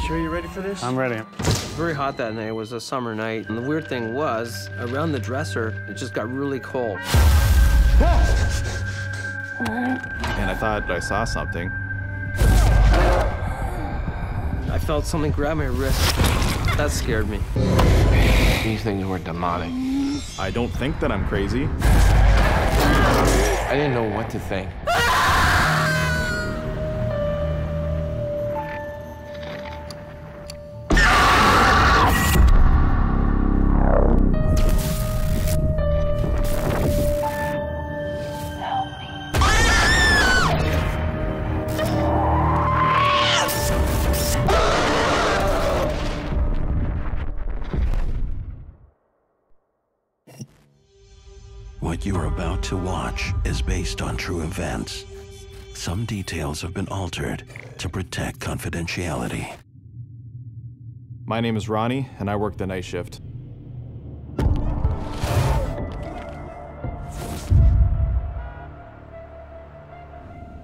Sure you're ready for this? I'm ready. Very hot that night. It was a summer night. And the weird thing was, around the dresser, it just got really cold. And I thought I saw something. I felt something grab my wrist. That scared me. These things were demonic. I don't think that I'm crazy. I didn't know what to think. What you are about to watch is based on true events. Some details have been altered to protect confidentiality. My name is Ronnie, and I work the night shift.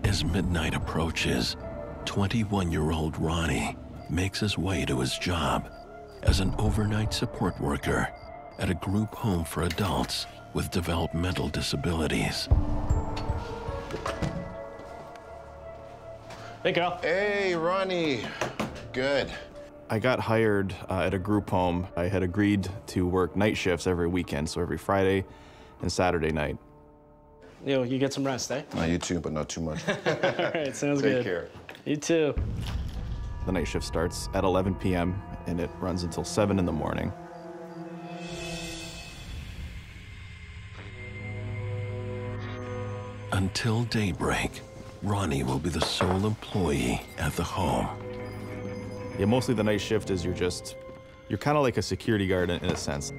As midnight approaches, 21-year-old Ronnie makes his way to his job as an overnight support worker at a group home for adults with developmental disabilities. Hey, Carl. Hey, Ronnie. Good. I got hired at a group home. I had agreed to work night shifts every weekend, so every Friday and Saturday night. Yo, you get some rest, eh? You too, but not too much. All right, sounds good. Take care. You too. The night shift starts at 11 p.m. and it runs until 7 in the morning. Until daybreak, Ronnie will be the sole employee at the home. Yeah, mostly the night shift is you're kind of like a security guard in a sense.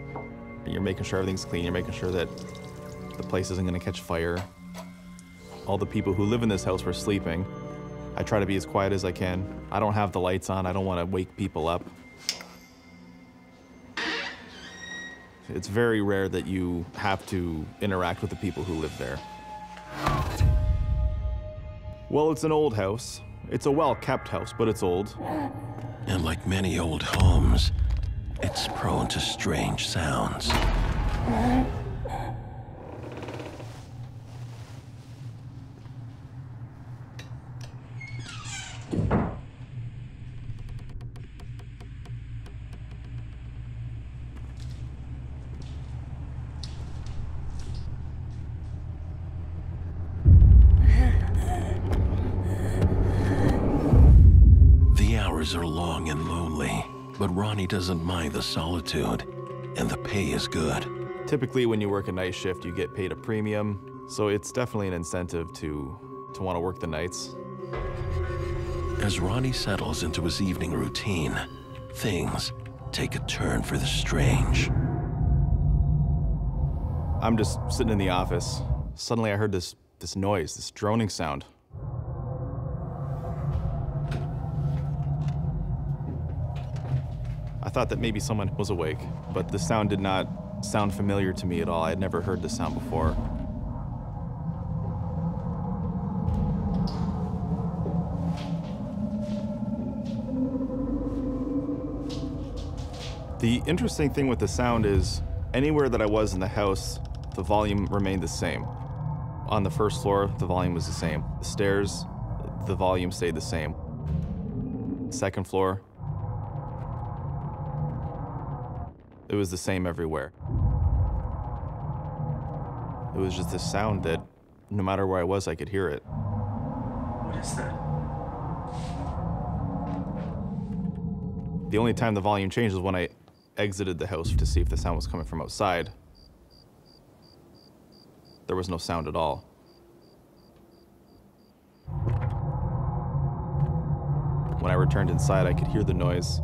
You're making sure everything's clean, you're making sure that the place isn't gonna catch fire. All the people who live in this house were sleeping. I try to be as quiet as I can. I don't have the lights on, I don't wanna wake people up. It's very rare that you have to interact with the people who live there. Well, it's an old house. It's a well-kept house, but it's old. And like many old homes, it's prone to strange sounds. Are long and lonely, but Ronnie doesn't mind the solitude, and the pay is good. Typically, when you work a night shift, you get paid a premium, so it's definitely an incentive to want to work the nights. As Ronnie settles into his evening routine, things take a turn for the strange. I'm just sitting in the office. Suddenly, I heard this noise, this droning sound. I thought that maybe someone was awake, but the sound did not sound familiar to me at all. I had never heard this sound before. The interesting thing with the sound is anywhere that I was in the house, the volume remained the same. On the first floor, the volume was the same. The stairs, the volume stayed the same. Second floor, it was the same everywhere. It was just this sound that no matter where I was, I could hear it. What is that? The only time the volume changed was when I exited the house to see if the sound was coming from outside. There was no sound at all. When I returned inside, I could hear the noise.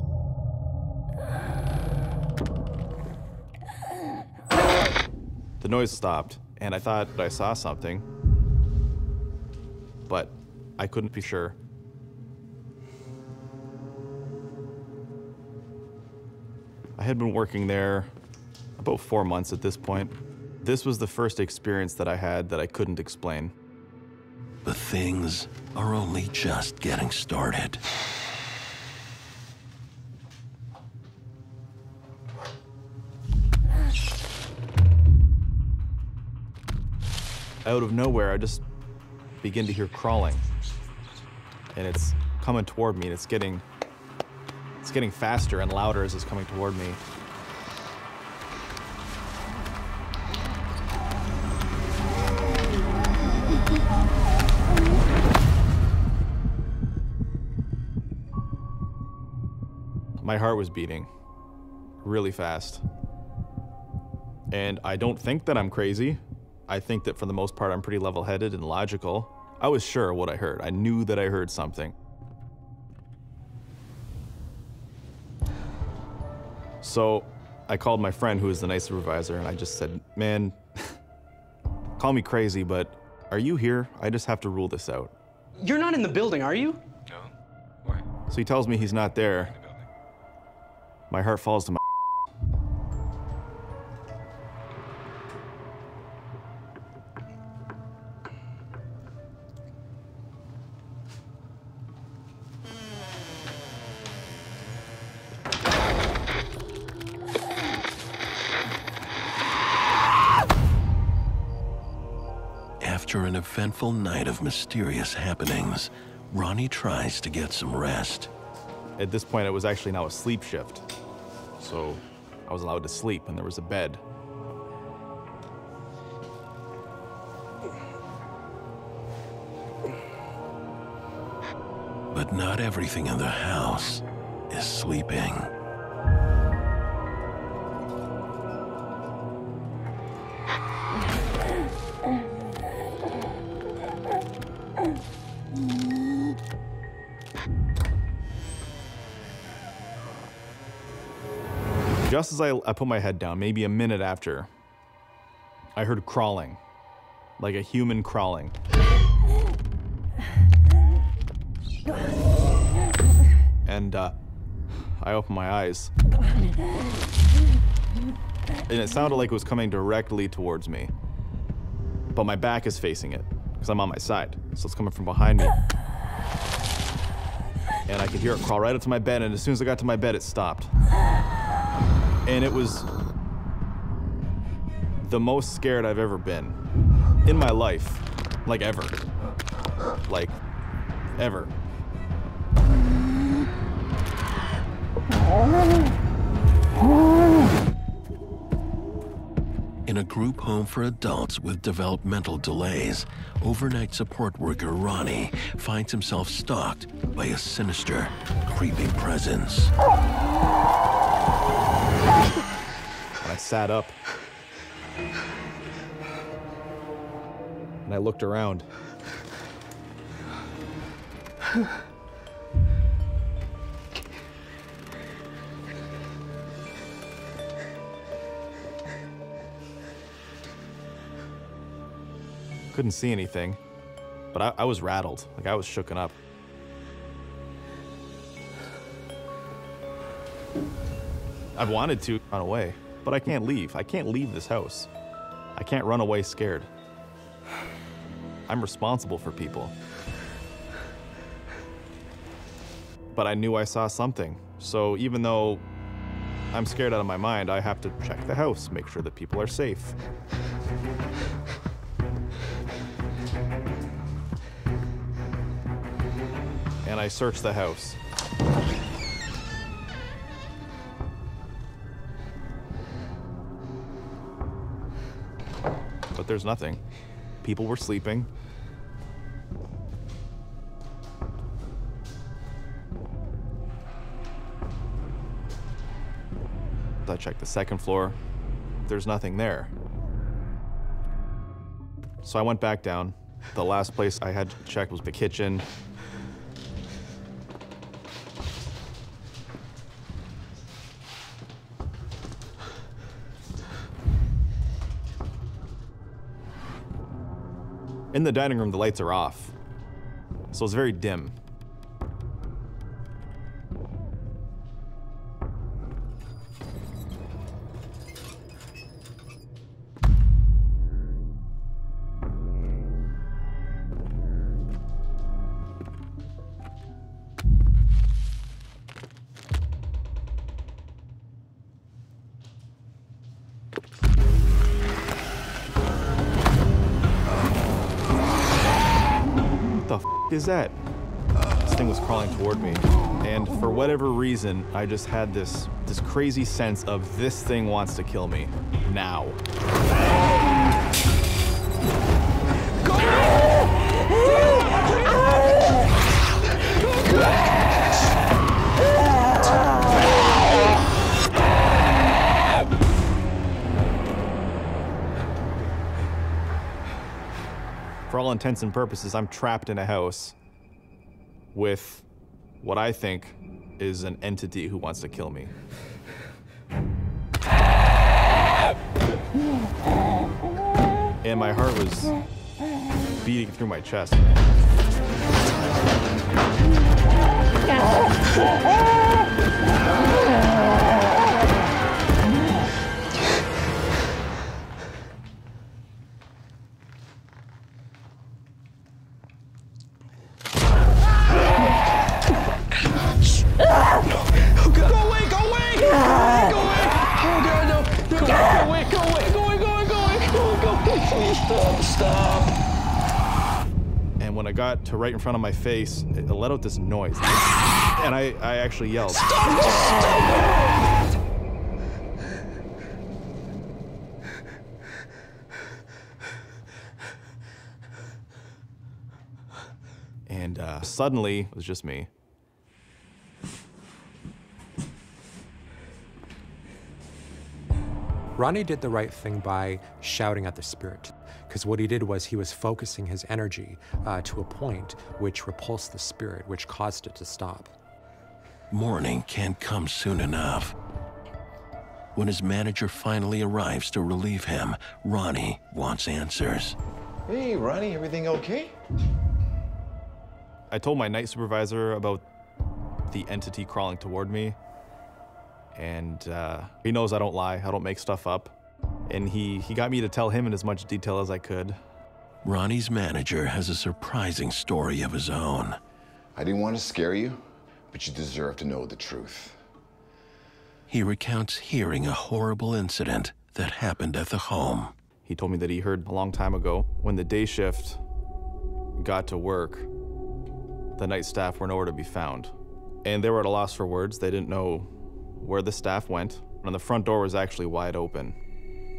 The noise stopped, and I thought I saw something, but I couldn't be sure. I had been working there about 4 months at this point. This was the first experience that I had that I couldn't explain. But things are only just getting started. out of nowhere, I just begin to hear crawling. And it's coming toward me, and it's getting faster and louder as it's coming toward me. My heart was beating really fast. And I don't think that I'm crazy. I think that for the most part, I'm pretty level-headed and logical. I was sure what I heard. I knew that I heard something. So I called my friend, who is the night supervisor, and I just said, man, call me crazy, but are you here? I just have to rule this out. You're not in the building, are you? No? Why? So he tells me he's not there. My heart falls to my After an eventful night of mysterious happenings, Ronnie tries to get some rest. At this point, it was actually now a sleep shift. So I was allowed to sleep, and there was a bed. But not everything in the house is sleeping. Just as I put my head down, maybe a minute after, I heard crawling, like a human crawling. And I opened my eyes. And it sounded like it was coming directly towards me. But my back is facing it, because I'm on my side. So it's coming from behind me. And I could hear it crawl right up to my bed, and as soon as I got to my bed, it stopped. And it was the most scared I've ever been in my life. Like ever. Like, ever. In a group home for adults with developmental delays, overnight support worker Ronnie finds himself stalked by a sinister, creeping presence. And I sat up. And I looked around. Couldn't see anything, but I was rattled, like I was shooken up. I've wanted to run away, but I can't leave. I can't leave this house. I can't run away scared. I'm responsible for people. But I knew I saw something, so even though I'm scared out of my mind, I have to check the house, make sure that people are safe. And I searched the house. But there's nothing. People were sleeping. I checked the second floor. There's nothing there. So I went back down. The last place I had to check was the kitchen. In the dining room, the lights are off, so it's very dim. is that? This thing was crawling toward me. And for whatever reason, I just had this crazy sense of this thing wants to kill me now. For all intents and purposes, I'm trapped in a house with what I think is an entity who wants to kill me. And my heart was beating through my chest. And when I got to right in front of my face, it let out this noise. And I actually yelled. Stop! And suddenly, it was just me. Ronnie did the right thing by shouting at the spirit, because what he did was he was focusing his energy to a point which repulsed the spirit, which caused it to stop. Morning can't come soon enough. When his manager finally arrives to relieve him, Ronnie wants answers. Hey, Ronnie, everything okay? I told my night supervisor about the entity crawling toward me. And he knows I don't lie, I don't make stuff up. And he got me to tell him in as much detail as I could. Ronnie's manager has a surprising story of his own. I didn't want to scare you, but you deserve to know the truth. He recounts hearing a horrible incident that happened at the home. He told me that he heard a long time ago, when the day shift got to work, the night staff were nowhere to be found. And they were at a loss for words. They didn't know where the staff went, and the front door was actually wide open.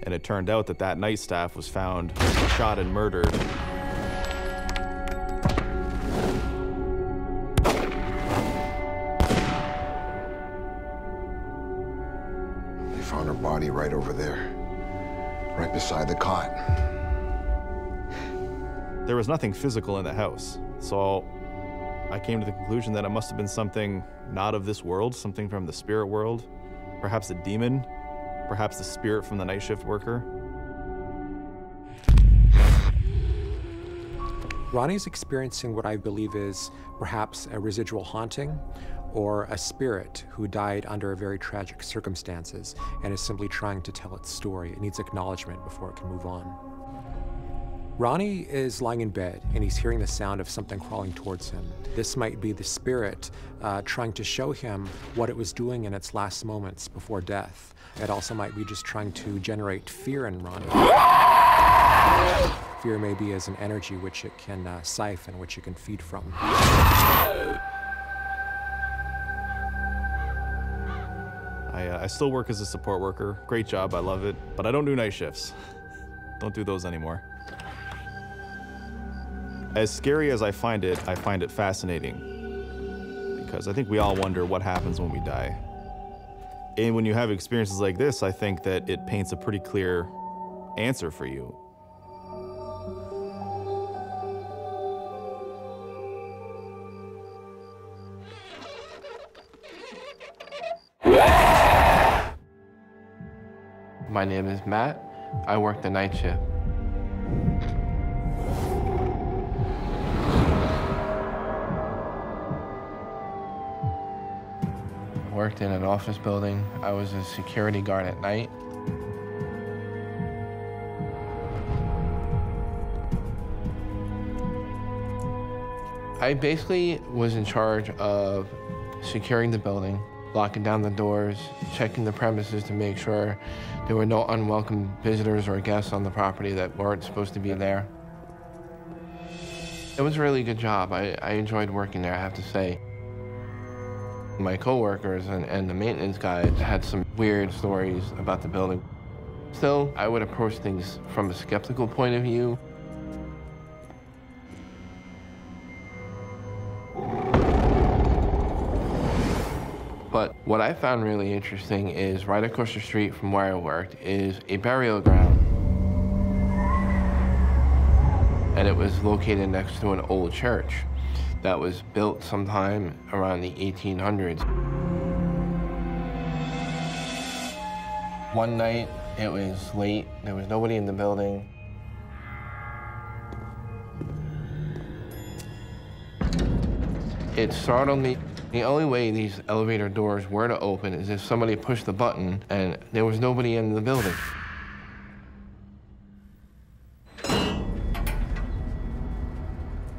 And it turned out that that night staff was found shot and murdered. They found her body right over there, right beside the cot. There was nothing physical in the house, so I came to the conclusion that it must have been something not of this world, something from the spirit world, perhaps a demon, perhaps the spirit from the night shift worker. Ronnie's experiencing what I believe is perhaps a residual haunting or a spirit who died under very tragic circumstances and is simply trying to tell its story. It needs acknowledgement before it can move on. Ronnie is lying in bed and he's hearing the sound of something crawling towards him. This might be the spirit trying to show him what it was doing in its last moments before death. It also might be just trying to generate fear in Ronnie. Fear may be as an energy which it can siphon, which it can feed from. I still work as a support worker. Great job, I love it. But I don't do night shifts. Don't do those anymore. As scary as I find it fascinating. Because I think we all wonder what happens when we die. And when you have experiences like this, I think that it paints a pretty clear answer for you. My name is Matt. I work the night shift. Worked in an office building. I was a security guard at night. I basically was in charge of securing the building, locking down the doors, checking the premises to make sure there were no unwelcome visitors or guests on the property that weren't supposed to be there. It was a really good job. I enjoyed working there, I have to say. My coworkers and the maintenance guys had some weird stories about the building. Still, I would approach things from a skeptical point of view. But what I found really interesting is right across the street from where I worked is a burial ground. And it was located next to an old church that was built sometime around the 1800s. One night, it was late, there was nobody in the building. It startled me. The only way these elevator doors were to open is if somebody pushed the button and there was nobody in the building.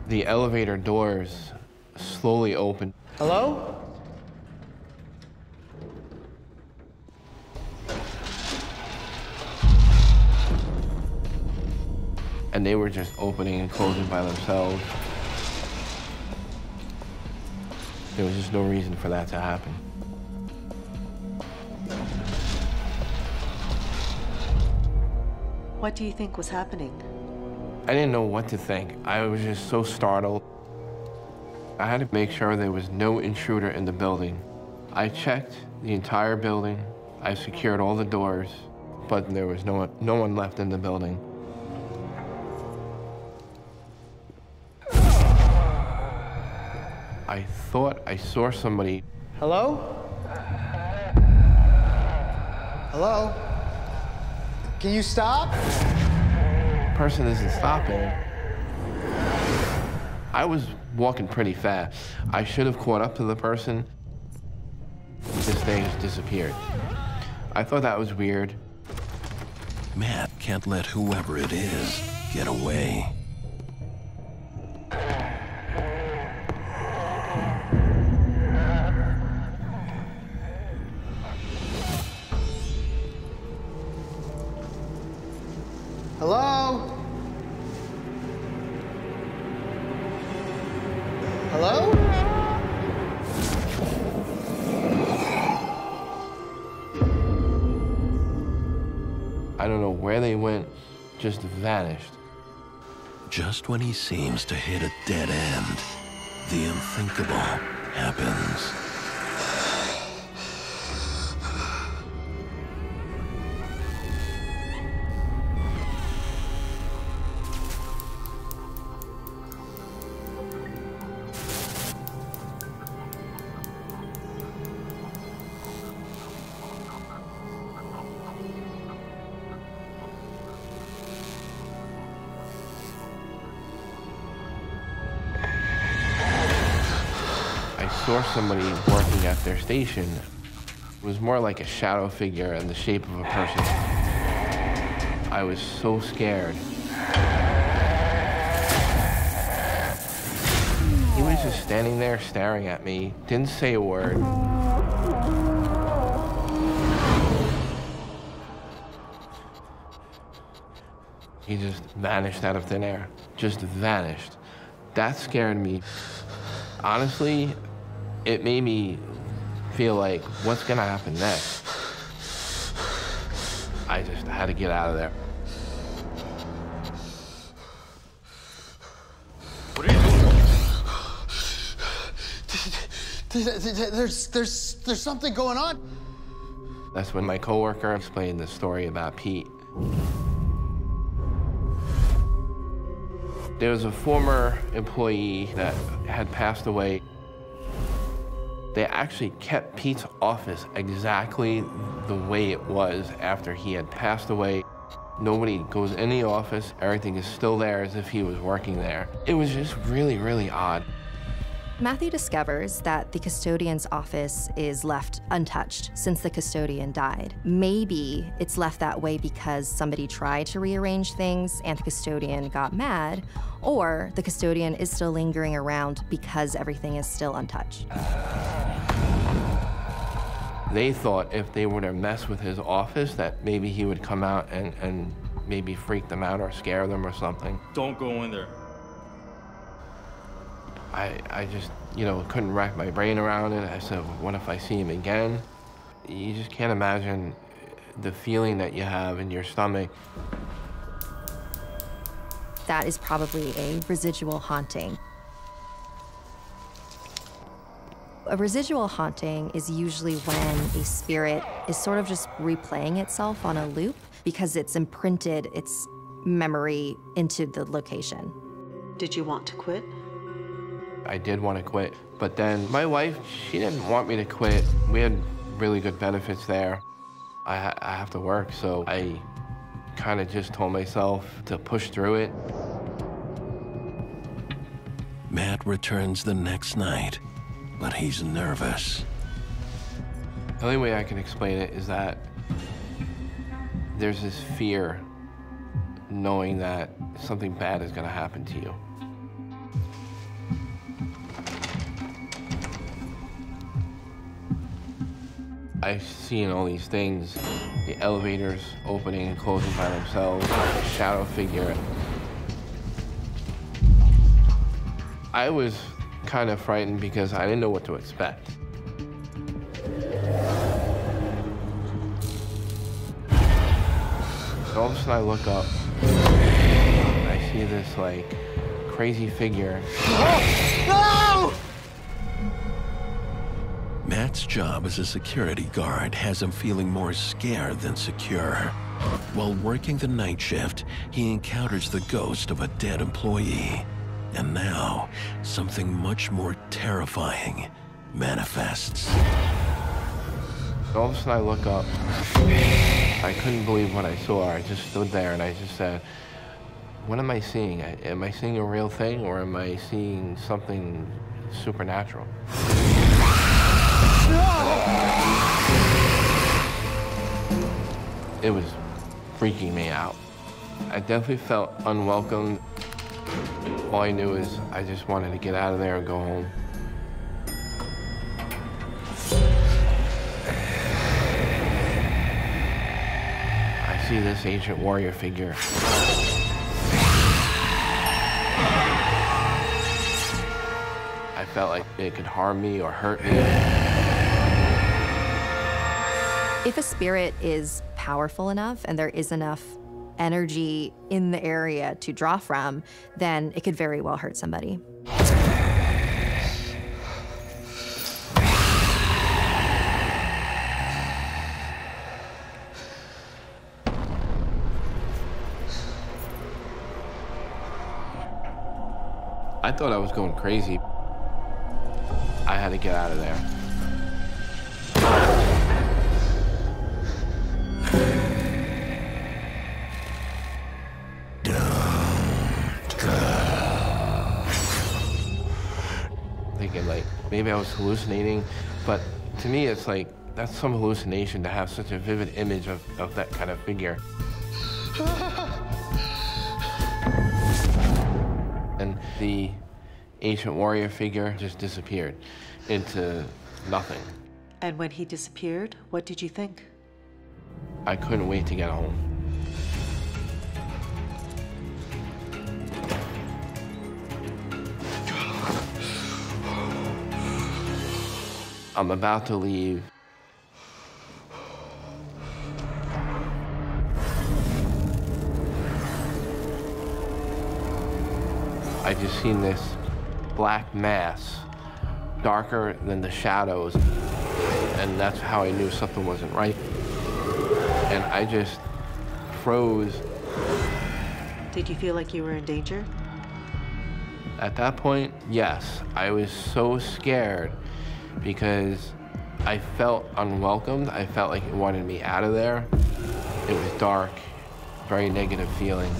The elevator doors slowly opened. Hello? And they were just opening and closing by themselves. There was just no reason for that to happen. What do you think was happening? I didn't know what to think. I was just so startled. I had to make sure there was no intruder in the building. I checked the entire building. I secured all the doors, but there was no one left in the building. I thought I saw somebody. Hello? Hello? Can you stop? The person isn't stopping. I was walking pretty fast. I should have caught up to the person. This thing just disappeared. I thought that was weird. Matt can't let whoever it is get away. Hello? Hello? I don't know where they went, just vanished. Just when he seems to hit a dead end, the unthinkable happens. I saw somebody working at their station. It was more like a shadow figure in the shape of a person. I was so scared. He was just standing there staring at me, didn't say a word. He just vanished out of thin air, just vanished. That scared me. Honestly, it made me feel like, what's gonna happen next? I just had to get out of there. What are you doing? There's something going on. That's when my coworker explained the story about Pete. There was a former employee that had passed away. They actually kept Pete's office exactly the way it was after he had passed away. Nobody goes in the office, everything is still there as if he was working there. It was just really, really odd. Matthew discovers that the custodian's office is left untouched since the custodian died. Maybe it's left that way because somebody tried to rearrange things and the custodian got mad, or the custodian is still lingering around because everything is still untouched. They thought if they were to mess with his office that maybe he would come out and maybe freak them out or scare them or something. Don't go in there. I just, you know, couldn't wrap my brain around it. I said, what if I see him again? You just can't imagine the feeling that you have in your stomach. That is probably a residual haunting. A residual haunting is usually when a spirit is sort of just replaying itself on a loop because it's imprinted its memory into the location. Did you want to quit? I did want to quit, but then my wife, she didn't want me to quit. We had really good benefits there. I have to work, so I kind of just told myself to push through it. Matt returns the next night, but he's nervous. The only way I can explain it is that there's this fear knowing that something bad is going to happen to you. I've seen all these things, the elevators opening and closing by themselves, a shadow figure. I was kind of frightened because I didn't know what to expect. All of a sudden I look up and I see this like crazy figure. No! Matt's job as a security guard has him feeling more scared than secure. While working the night shift, he encounters the ghost of a dead employee. And now, something much more terrifying manifests. All of a sudden I look up. I couldn't believe what I saw. I just stood there and I just said, what am I seeing? Am I seeing a real thing or am I seeing something supernatural? It was freaking me out. I definitely felt unwelcome. All I knew is I just wanted to get out of there and go home. I see this ancient warrior figure. I felt like it could harm me or hurt me. If a spirit is powerful enough and there is enough energy in the area to draw from, then it could very well hurt somebody. I thought I was going crazy. I had to get out of there. Thinking like, maybe I was hallucinating, but to me it's like, that's some hallucination to have such a vivid image of that kind of figure. And the ancient warrior figure just disappeared into nothing. And when he disappeared, what did you think? I couldn't wait to get home. I'm about to leave. I just seen this black mass, darker than the shadows, and that's how I knew something wasn't right. And I just froze. Did you feel like you were in danger? At that point, yes. I was so scared because I felt unwelcomed. I felt like it wanted me out of there. It was dark, very negative feeling.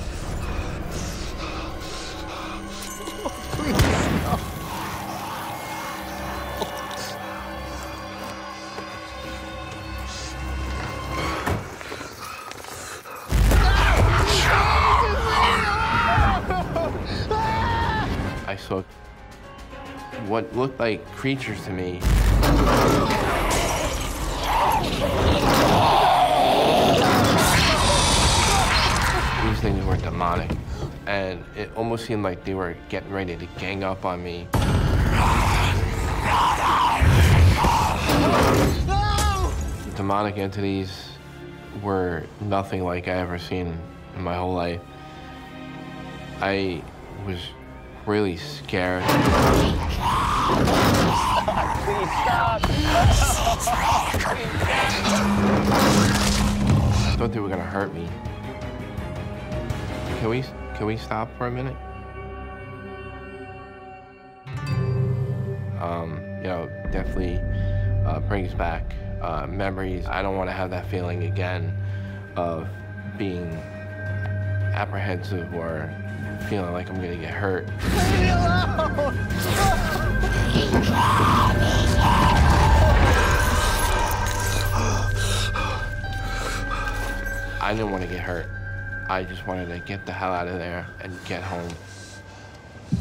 I saw what looked like creatures to me. These things were demonic, and it almost seemed like they were getting ready to gang up on me. Demonic entities were nothing like I ever seen in my whole life. I was really scared. Please stop. I thought they were gonna hurt me. Can we stop for a minute? You know, definitely brings back memories. I don't want to have that feeling again of being apprehensive or feeling like I'm gonna get hurt. Leave me alone! I didn't want to get hurt. I just wanted to get the hell out of there and get home.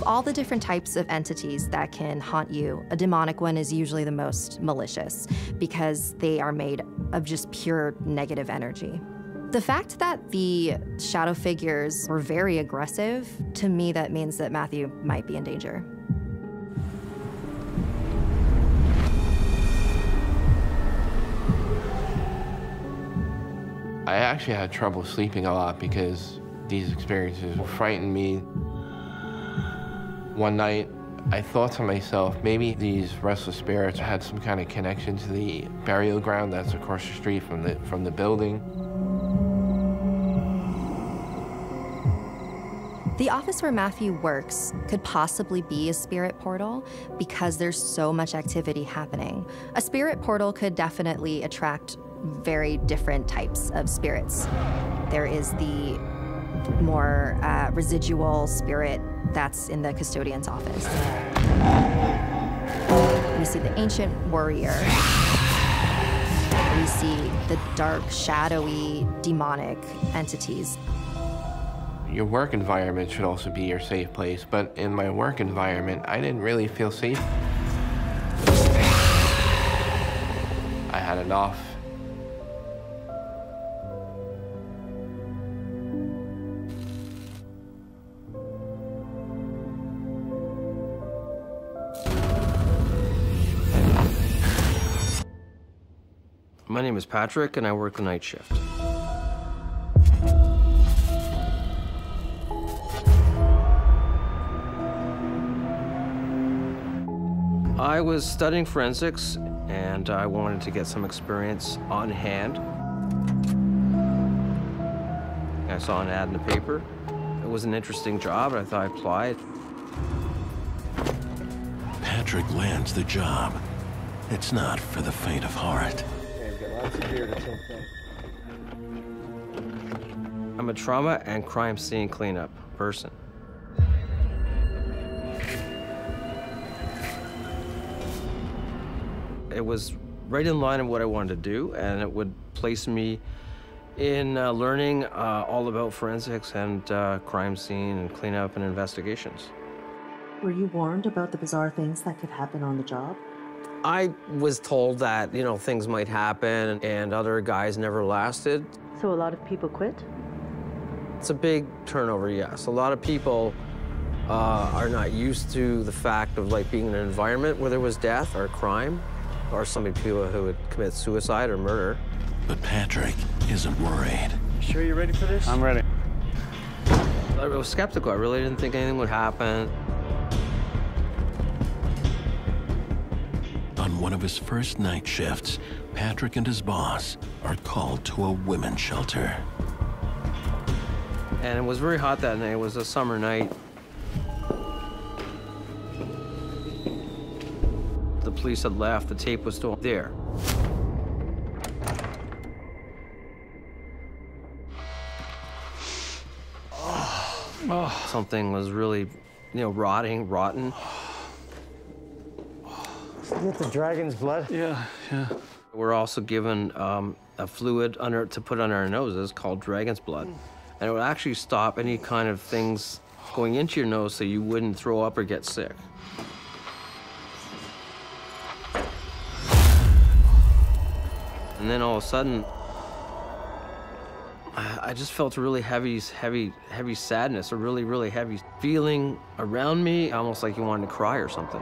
All the different types of entities that can haunt you, a demonic one is usually the most malicious because they are made of just pure negative energy. The fact that the shadow figures were very aggressive, to me that means that Matthew might be in danger. I actually had trouble sleeping a lot because these experiences frightened me. One night, I thought to myself, maybe these restless spirits had some kind of connection to the burial ground that's across the street from the building. The office where Matthew works could possibly be a spirit portal because there's so much activity happening. A spirit portal could definitely attract very different types of spirits. There is the more residual spirit that's in the custodian's office. We see the ancient warrior. We see the dark, shadowy, demonic entities. Your work environment should also be your safe place, but in my work environment, I didn't really feel safe. I had enough. My name is Patrick, and I work the night shift. I was studying forensics, and I wanted to get some experience on hand. I saw an ad in the paper. It was an interesting job, and I thought I'd apply it. Patrick lands the job. It's not for the faint of heart. I'm a trauma and crime scene cleanup person. It was right in line of what I wanted to do, and it would place me in learning all about forensics and crime scene and cleanup and investigations. Were you warned about the bizarre things that could happen on the job? I was told that, you know, things might happen, and other guys never lasted. So a lot of people quit? It's a big turnover, yes. A lot of people are not used to the fact of like being in an environment where there was death or crime, or so many people who would commit suicide or murder. But Patrick isn't worried. Sure you're ready for this? I'm ready. I was skeptical. I really didn't think anything would happen. On one of his first night shifts, Patrick and his boss are called to a women's shelter. And it was very hot that night. It was a summer night. The police had left. The tape was still there. Something was really, you know, rotten. Get the dragon's blood? Yeah. We're also given a fluid to put on our noses called dragon's blood. And it would actually stop any kind of things going into your nose so you wouldn't throw up or get sick. And then all of a sudden, I just felt a really heavy sadness, a really heavy feeling around me, almost like you wanted to cry or something.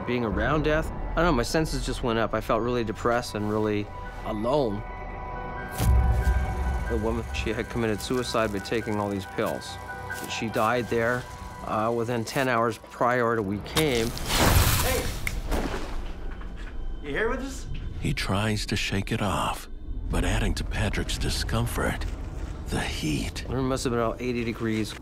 being around death. I don't know, my senses just went up. I felt really depressed and really alone. The woman, she had committed suicide by taking all these pills. She died there within 10 hours prior to we came. Hey! You here with us? He tries to shake it off, but adding to Patrick's discomfort, the heat. The room must have been about 80 degrees.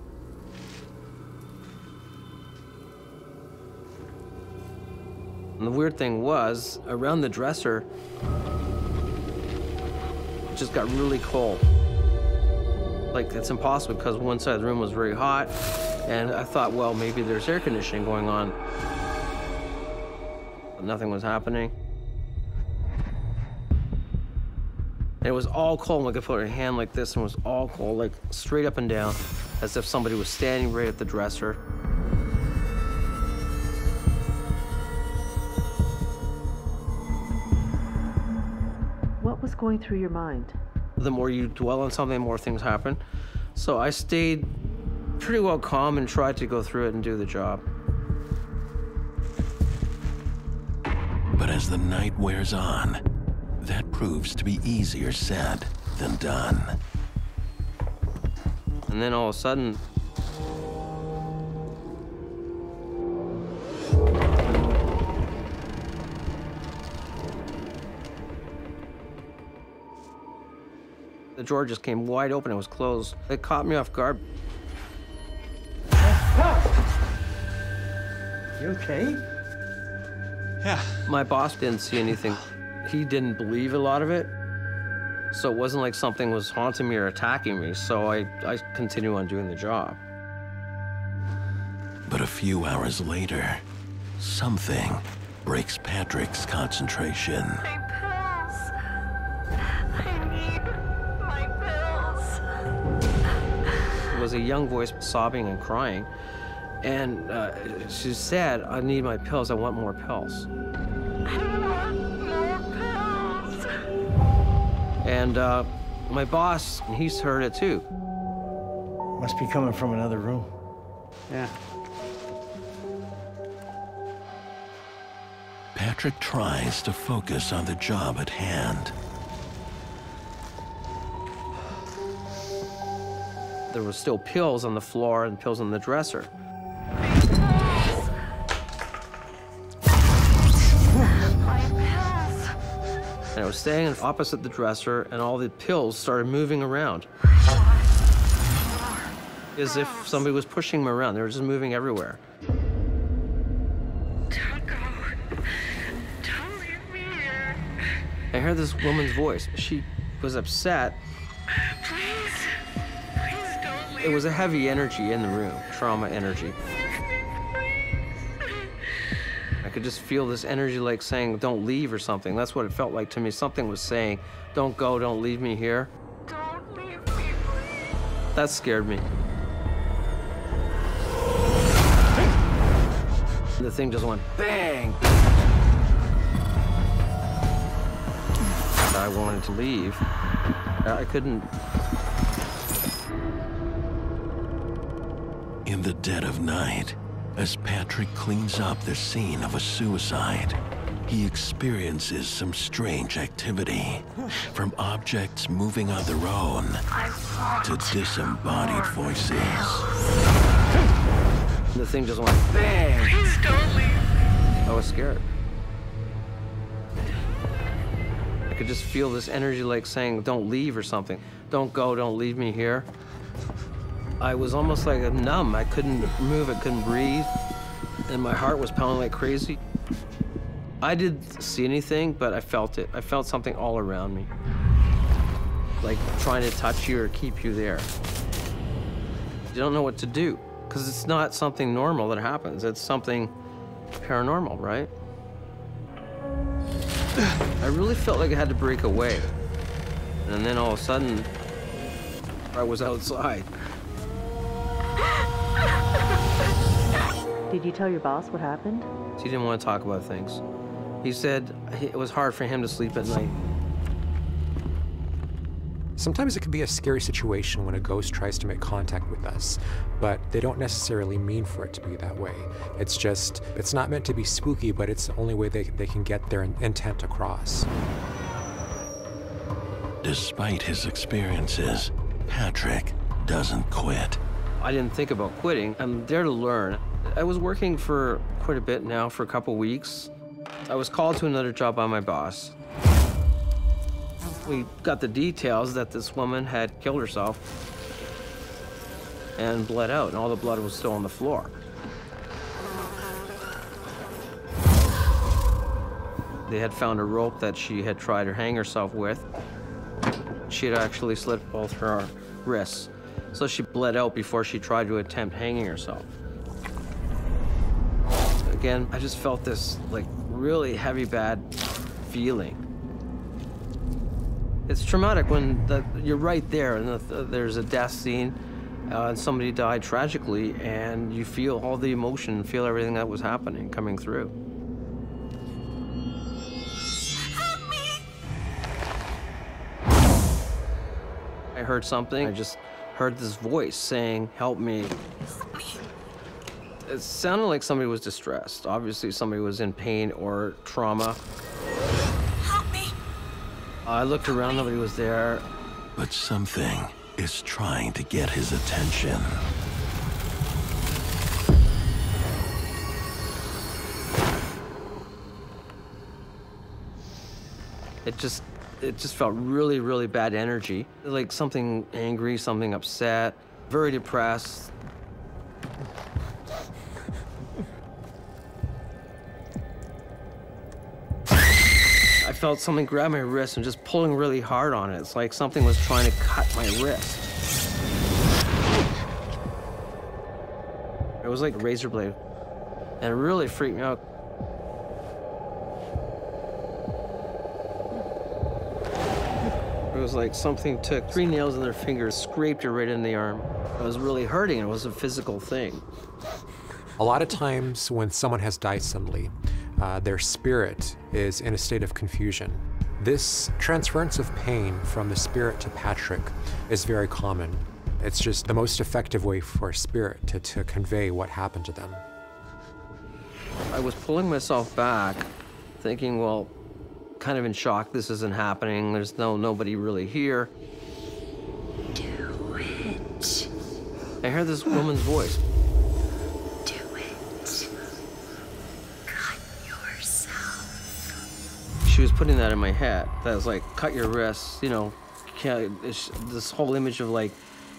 And the weird thing was, around the dresser, it just got really cold. Like, it's impossible because one side of the room was very hot, and I thought, well, maybe there's air conditioning going on. But nothing was happening. And it was all cold. Like, I put her hand like this, and it was all cold, like straight up and down, as if somebody was standing right at the dresser. What was going through your mind? The more you dwell on something, the more things happen. So I stayed pretty well calm and tried to go through it and do the job. But as the night wears on, that proves to be easier said than done. And then all of a sudden, the drawer just came wide open. It was closed. It caught me off guard. You okay? Yeah. My boss didn't see anything. He didn't believe a lot of it. So it wasn't like something was haunting me or attacking me. So I continued on doing the job. But a few hours later, something breaks Patrick's concentration. My pills. I need my pills. It was a young voice sobbing and crying. And she said, I need my pills. I want more pills. I want more pills. And my boss, he's heard it too. Must be coming from another room. Yeah. Patrick tries to focus on the job at hand. There were still pills on the floor and pills on the dresser. And I was staying opposite the dresser, and all the pills started moving around. As if somebody was pushing them around. They were just moving everywhere. Don't go. Don't leave me here. I heard this woman's voice. She was upset. Please. Please don't leave. It was a heavy energy in the room, trauma energy. I could just feel this energy like saying, don't leave or something. That's what it felt like to me. Something was saying, don't go, don't leave me here. Don't leave me, please. That scared me. The thing just went bang. I wanted to leave. I couldn't. In the dead of night, as Patrick cleans up the scene of a suicide, he experiences some strange activity, from objects moving on their own to disembodied voices. The thing just went bang. Please don't leave. I was scared. I could just feel this energy like saying, don't leave or something. Don't go, don't leave me here. I was almost like numb. I couldn't move, I couldn't breathe, and my heart was pounding like crazy. I didn't see anything, but I felt it. I felt something all around me, like trying to touch you or keep you there. You don't know what to do, because it's not something normal that happens. It's something paranormal, right? I really felt like I had to break away. And then all of a sudden, I was outside. Did you tell your boss what happened? He didn't want to talk about things. He said it was hard for him to sleep at night. Sometimes it can be a scary situation when a ghost tries to make contact with us, but they don't necessarily mean for it to be that way. It's just, it's not meant to be spooky, but it's the only way they can get their intent across. Despite his experiences, Patrick doesn't quit. I didn't think about quitting. I'm there to learn. I was working for quite a bit now, for a couple weeks. I was called to another job by my boss. We got the details that this woman had killed herself and bled out, and all the blood was still on the floor. They had found a rope that she had tried to hang herself with. She had actually slit both her wrists, so she bled out before she tried to attempt hanging herself. Again, I just felt this like really heavy, bad feeling. It's traumatic when you're right there and there's a death scene and somebody died tragically, and you feel all the emotion, feel everything that was happening coming through. Help me! I heard something. I just heard this voice saying, "Help me." Help me! It sounded like somebody was distressed. Obviously, somebody was in pain or trauma. Help me! I looked around, nobody was there. But something is trying to get his attention. It just felt really, really bad energy. Like something angry, something upset, very depressed. I felt something grab my wrist and just pulling really hard on it. It's like something was trying to cut my wrist. It was like a razor blade, and it really freaked me out. It was like something took 3 nails in their fingers, scraped it right in the arm. It was really hurting. It was a physical thing. A lot of times when someone has died suddenly, their spirit is in a state of confusion. This transference of pain from the spirit to Patrick is very common. It's just the most effective way for a spirit to convey what happened to them. I was pulling myself back, thinking, well, kind of in shock, this isn't happening. There's nobody really here. Do it. I heard this woman's voice. Do it. Cut yourself. She was putting that in my head. That was like, cut your wrists, you know, this whole image of like,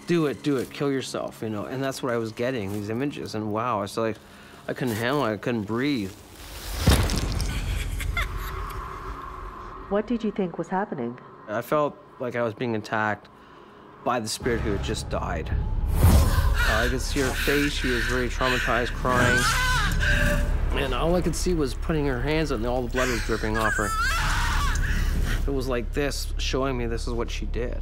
do it, kill yourself, you know. And that's what I was getting, these images. And wow, I was like, I couldn't handle it, I couldn't breathe. What did you think was happening? I felt like I was being attacked by the spirit who had just died. I could see her face, she was very traumatized, crying. And all I could see was putting her hands up and all the blood was dripping off her. It was like this, showing me this is what she did.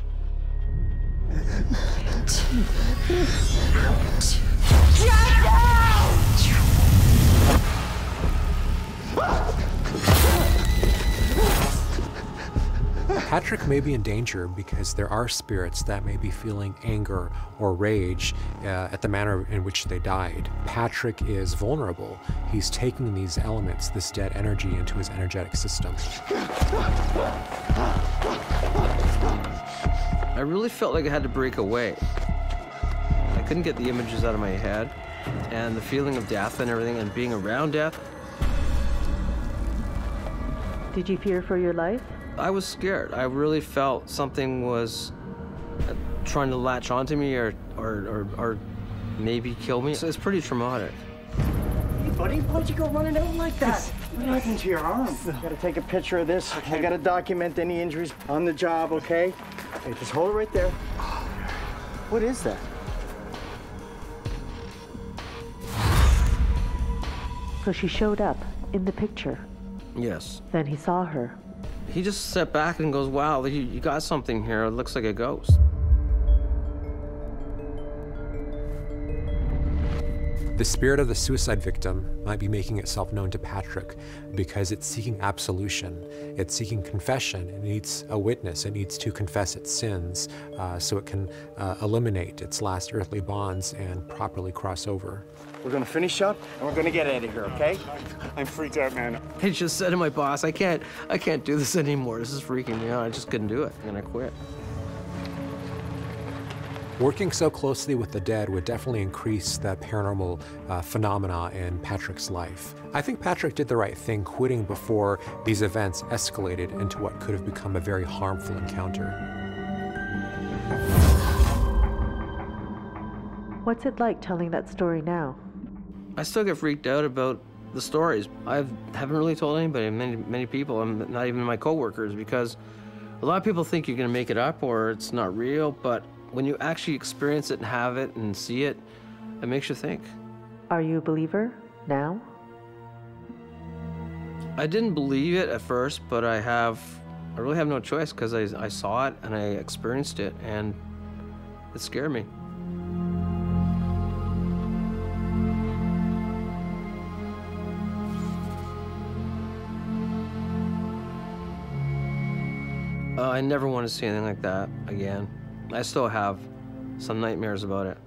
Patrick may be in danger because there are spirits that may be feeling anger or rage at the manner in which they died. Patrick is vulnerable. He's taking these elements, this dead energy, into his energetic system. I really felt like I had to break away. I couldn't get the images out of my head, and the feeling of death and everything, and being around death. Did you fear for your life? I was scared. I really felt something was trying to latch onto me or maybe kill me. So it's pretty traumatic. Hey, buddy, why'd you go running out like that? What happened to your arm? Gotta take a picture of this. Okay. I gotta document any injuries on the job, okay? Okay, just hold it right there. What is that? So she showed up in the picture. Yes. Then he saw her. He just stepped back and goes, wow, you got something here. It looks like a ghost. The spirit of the suicide victim might be making itself known to Patrick because it's seeking absolution, it's seeking confession, it needs a witness, it needs to confess its sins so it can eliminate its last earthly bonds and properly cross over. We're gonna finish up and we're gonna get out of here, okay? I'm freaked out, man. I just said to my boss, I can't do this anymore. This is freaking me out. I just couldn't do it, and I quit. Working so closely with the dead would definitely increase the paranormal phenomena in Patrick's life. I think Patrick did the right thing quitting before these events escalated into what could have become a very harmful encounter. What's it like telling that story now? I still get freaked out about the stories. I haven't really told anybody, many people, not even my coworkers, because a lot of people think you're gonna make it up or it's not real, but when you actually experience it and have it and see it, it makes you think. Are you a believer now? I didn't believe it at first, but I really have no choice because I saw it and I experienced it and it scared me. I never want to see anything like that again. I still have some nightmares about it.